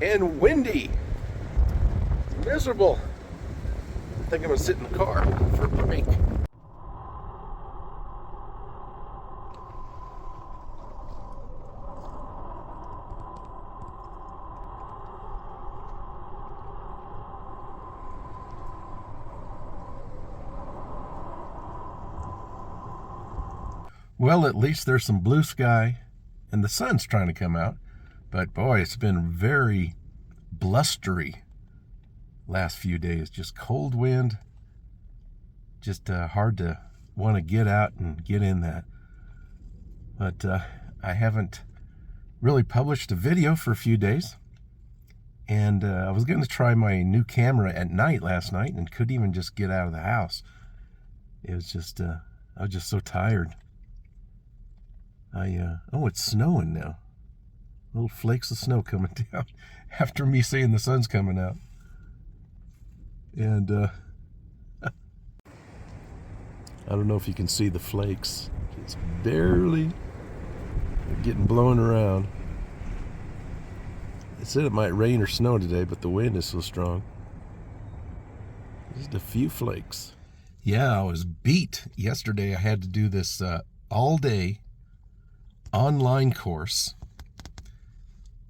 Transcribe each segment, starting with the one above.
and windy. It's miserable. I think I'm gonna sit in the car for a break. Well, at least there's some blue sky and the sun's trying to come out. But boy, it's been very blustery last few days. Just cold wind. Just hard to want to get out and get in that. But I haven't really published a video for a few days. And I was going to try my new camera at night last night and couldn't even just get out of the house. It was just, I was just so tired. Oh, it's snowing now. Little flakes of snow coming down after me saying the sun's coming out. And I don't know if you can see the flakes. It's barely getting blown around. It said it might rain or snow today, but the wind is so strong. Just a few flakes. Yeah, I was beat. Yesterday I had to do this all-day online course,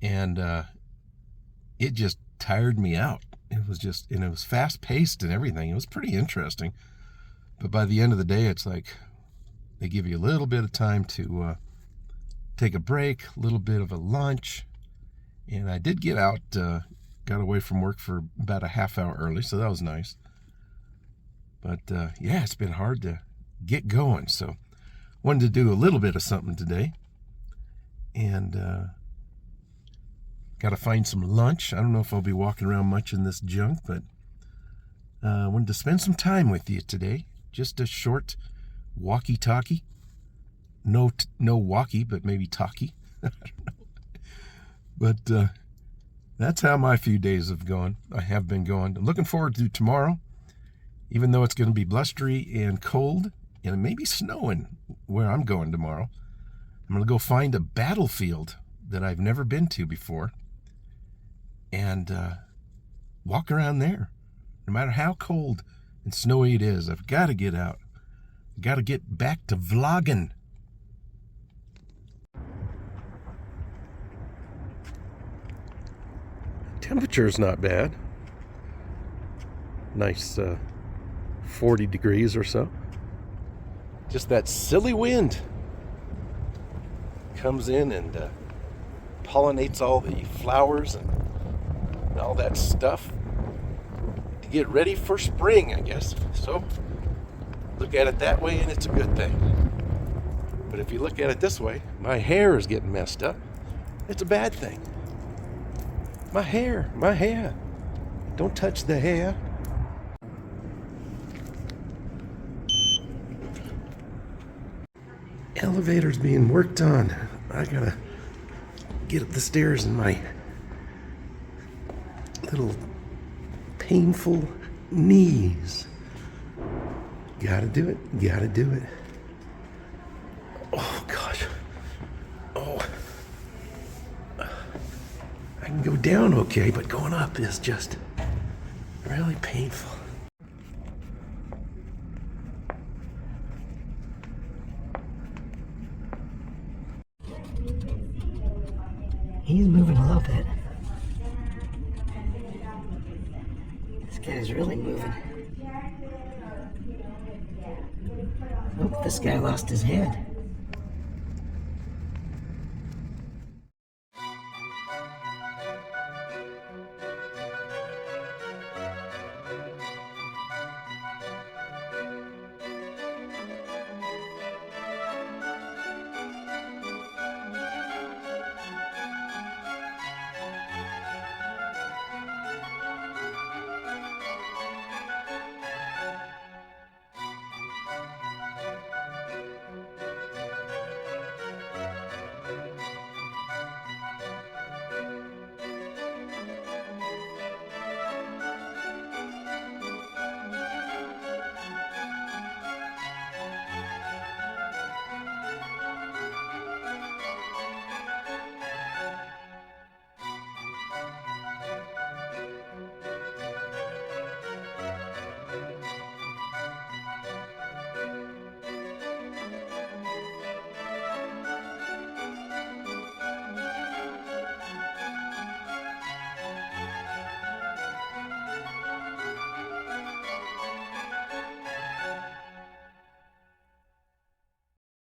and it just tired me out. It was fast-paced and everything. It was pretty interesting. But by the end of the day, it's like they give you a little bit of time to take a break, a little bit of a lunch. And I did get out, got away from work for about a half hour early, so that was nice. But yeah, it's been hard to get going. So wanted to do a little bit of something today. And got to find some lunch. I don't know if I'll be walking around much in this junk, but I wanted to spend some time with you today. Just a short walkie-talkie. No walkie, but maybe talkie. I don't know. But that's how my few days have gone. I have been going. I'm looking forward to tomorrow, even though it's going to be blustery and cold, and it may be snowing where I'm going tomorrow. I'm going to go find a battlefield that I've never been to before and walk around there. No matter how cold and snowy it is, I've got to get out. I've got to get back to vlogging. Temperature's not bad. Nice 40 degrees or so. Just that silly wind comes in and pollinates all the flowers and all that stuff to get ready for spring, I guess. So look at it that way and it's a good thing. But if you look at it this way, my hair is getting messed up. It's a bad thing. My hair. Don't touch the hair. Elevator's being worked on. I gotta get up the stairs in my little painful knees. Gotta do it. Oh, gosh. Oh. I can go down okay, but going up is just really painful. He's moving a little bit. This guy's really moving. Oh, this guy lost his head.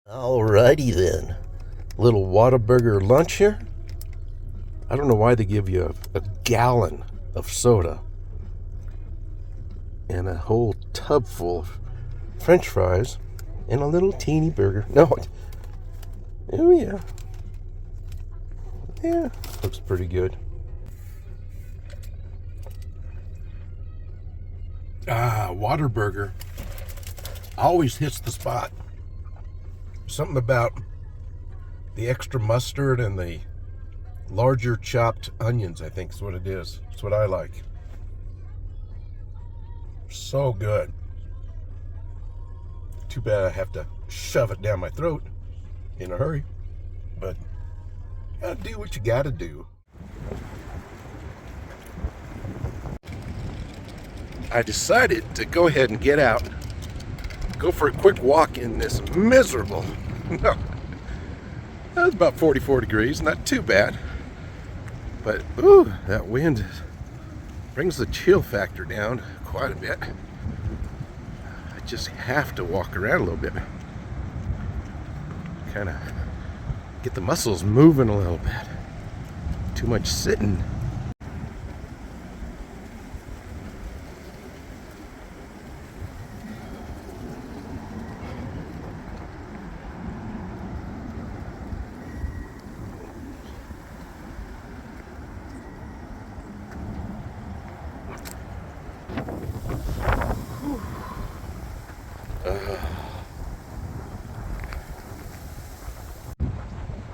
Alrighty then. Little Whataburger lunch here. I don't know why they give you a gallon of soda and a whole tub full of French fries and a little teeny burger. No. Oh yeah. Yeah, looks pretty good. Whataburger always hits the spot. Something about the extra mustard and the larger chopped onions, I think is what it is. It's what I like. So good. Too bad I have to shove it down my throat in a hurry. But you gotta do what you gotta do. I decided to go ahead and get out, go for a quick walk in this miserable, no, that's about 44 degrees, not too bad, but ooh, that wind brings the chill factor down quite a bit. I just have to walk around a little bit, kind of get the muscles moving a little bit. Too much sitting.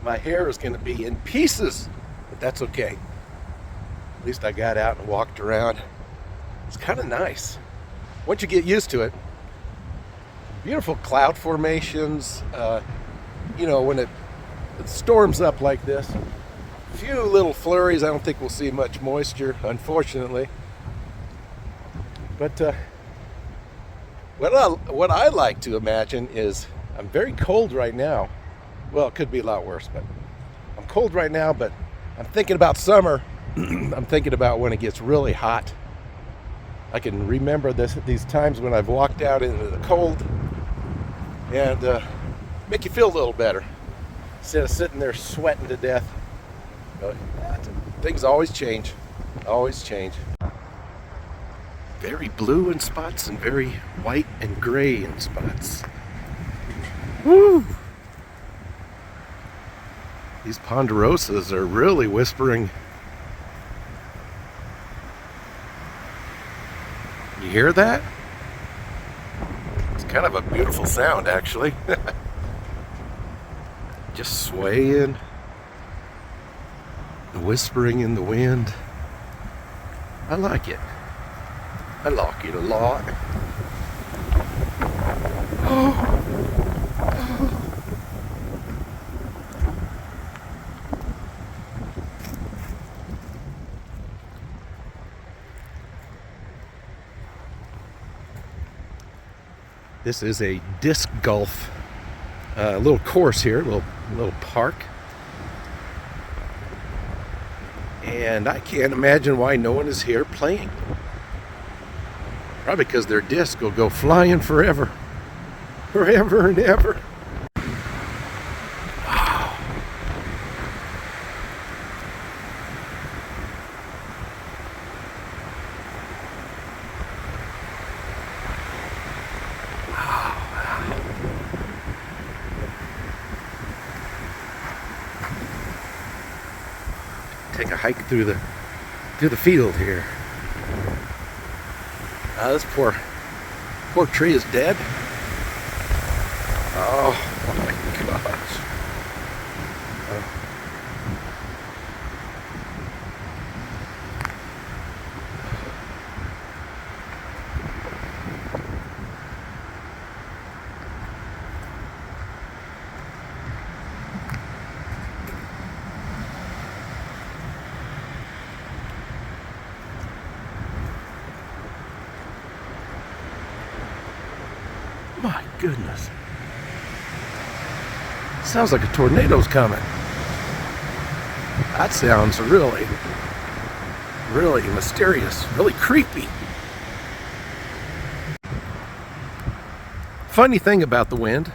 My hair is going to be in pieces, but that's okay. At least I got out and walked around. It's kind of nice once you get used to it. Beautiful cloud formations. When it storms up like this, a few little flurries. I don't think we'll see much moisture, unfortunately. But what I like to imagine is I'm very cold right now. Well, it could be a lot worse, but I'm cold right now, but I'm thinking about summer. I'm thinking about when it gets really hot. I can remember these times when I've walked out into the cold and make you feel a little better instead of sitting there sweating to death. But things always change, always change. Very blue in spots and very white and gray in spots. Woo! These ponderosas are really whispering. You hear that? It's kind of a beautiful sound, actually. Just swaying, whispering in the wind. I like it. I like it a lot. Oh. This is a disc golf little course here, little park. And I can't imagine why no one is here playing. Probably because their disc will go flying forever. Forever and ever. Wow. Take a hike through the field here. This poor tree is dead. Oh my gosh. My goodness. Sounds like a tornado's coming. That sounds really, really mysterious, really creepy. Funny thing about the wind,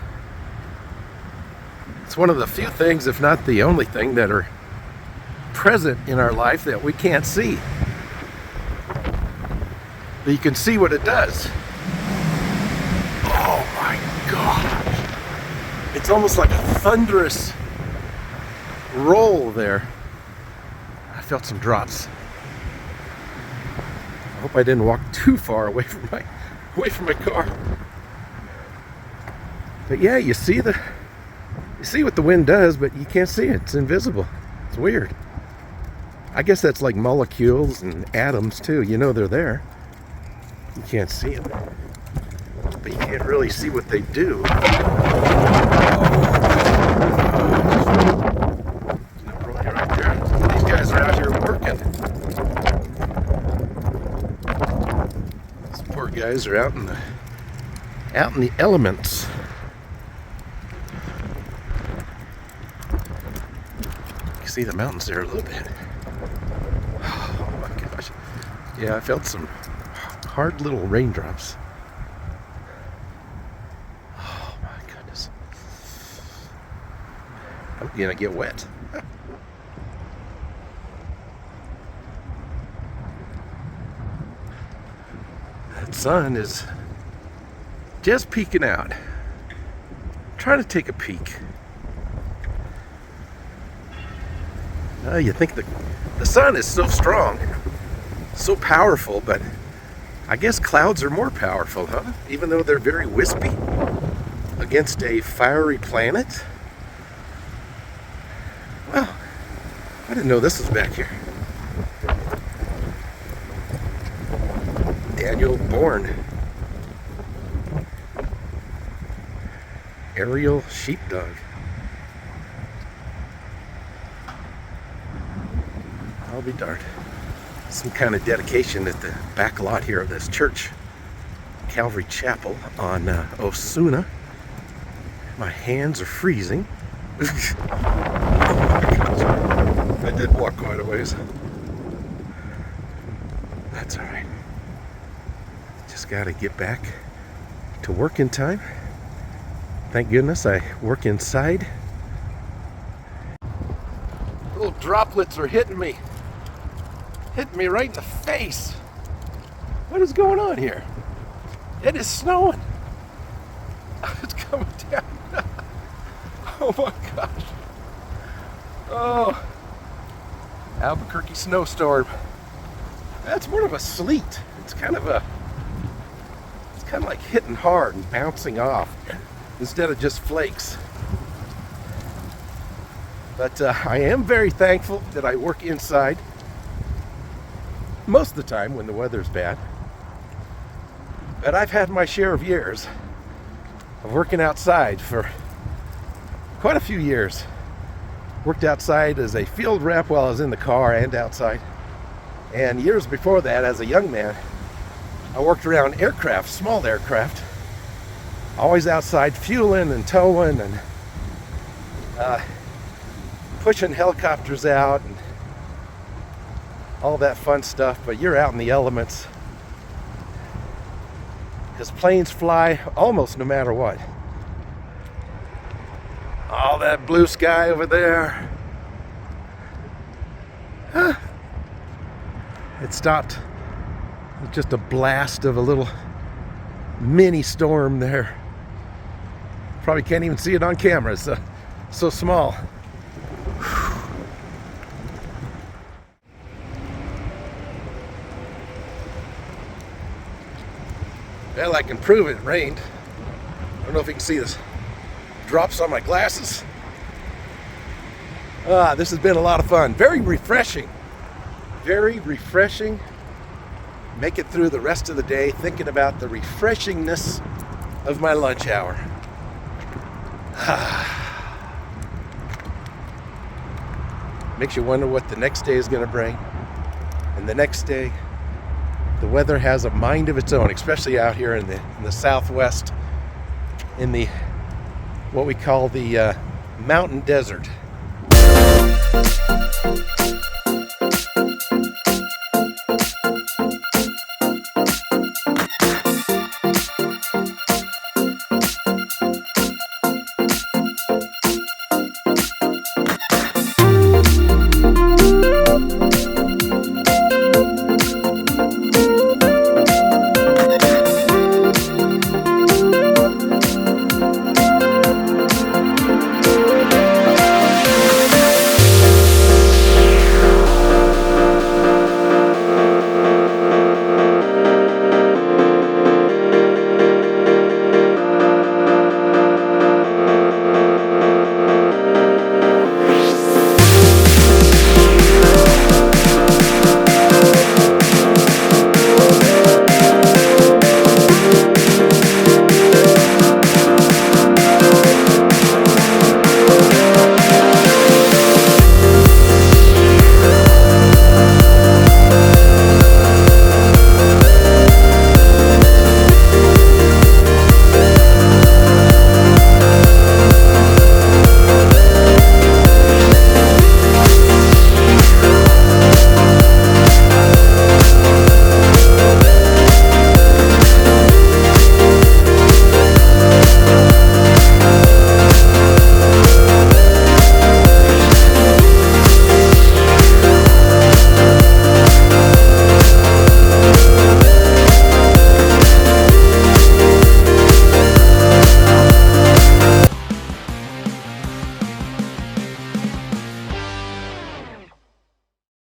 It's one of the few things, if not the only thing, that are present in our life that we can't see. But you can see what it does. Oh my gosh. It's almost like a thunderous roll there. I felt some drops. I hope I didn't walk too far away from my car. But yeah, you see what the wind does, but you can't see it. It's invisible. It's weird. I guess that's like molecules and atoms too. You know they're there. You can't see them. But you can't really see what they do. Right there. These guys are out here working. These poor guys are out in the elements. You see the mountains there a little bit. Oh my gosh. Yeah, I felt some hard little raindrops. Oh my goodness. I'm gonna get wet. That sun is just peeking out. Trying to take a peek. You think the sun is so strong, so powerful, but I guess clouds are more powerful, huh? Even though they're very wispy against a fiery planet. Well, I didn't know this was back here. Daniel Bourne. Aerial sheepdog. I'll be darned. Some kind of dedication at the back lot here of this church, Calvary Chapel on Osuna. My hands are freezing. Oh my gosh. I did walk quite a ways. That's all right. Just got to get back to work in time. Thank goodness I work inside. Little droplets are hitting me right in the face. What is going on here? It is snowing. It's coming down. Oh my gosh. Oh, Albuquerque snowstorm. That's more of a sleet. It's kind of like hitting hard and bouncing off instead of just flakes. But I am very thankful that I work inside most of the time when the weather's bad. But I've had my share of years of working outside for quite a few years. Worked outside as a field rep while I was in the car and outside. And years before that, as a young man, I worked around aircraft, small aircraft, always outside fueling and towing and pushing helicopters out and all that fun stuff. But you're out in the elements because planes fly almost no matter what. All that blue sky over there. It stopped. It's just a blast of a little mini storm there. Probably can't even see it on camera. It's so small. Well, I can prove it rained. I don't know if you can see this. Drops on my glasses. This has been a lot of fun. Very refreshing. Very refreshing. Make it through the rest of the day thinking about the refreshingness of my lunch hour. Makes you wonder what the next day is going to bring. And the next day, the weather has a mind of its own, especially out here in the southwest, in the what we call the mountain desert.